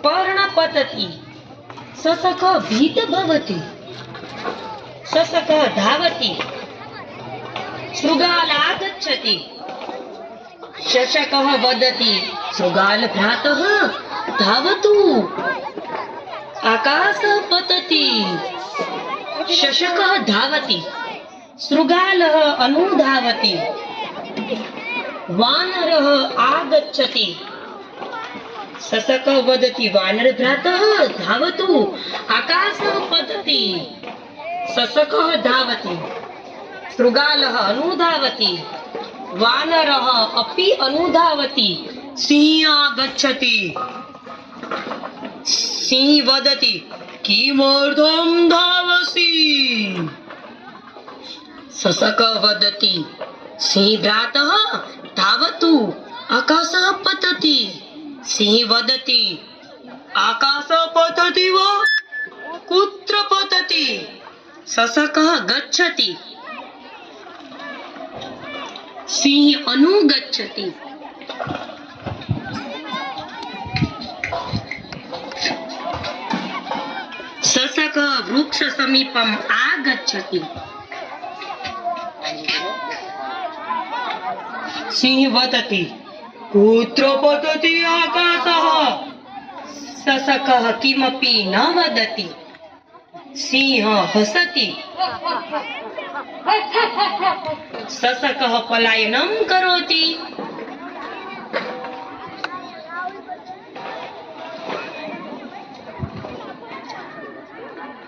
पर्णपतति ससकः भीत भवति ससकः धावति शृगालागच्छति शशकः वदति शृगाल भ्रातः धावतु आकाशः पतति शशकः धावति शृगालः अनुधावति वानरः आगच्छति शशकः वदति वानर भ्रातः धावतु आकाशः पतति शशकः धावति शृगालः अनुधावति वानरः अपि अनुधावति सिंहः आगच्छति सिंह वदति किमर्थं धावसि शशकः वदति सिंह भ्रातः धावतु आकाशः पतति सिंह वदति आकाशः पतति वा कुत्र पतति शशकः गच्छति सिंह अनुगच्छति शशकः वृक्षसमीपम् आगच्छति सिंह वदति कुत्र पतति आकाशः शशकः किमपि न वदति सिंहः हसति शशकः पलायनं करोति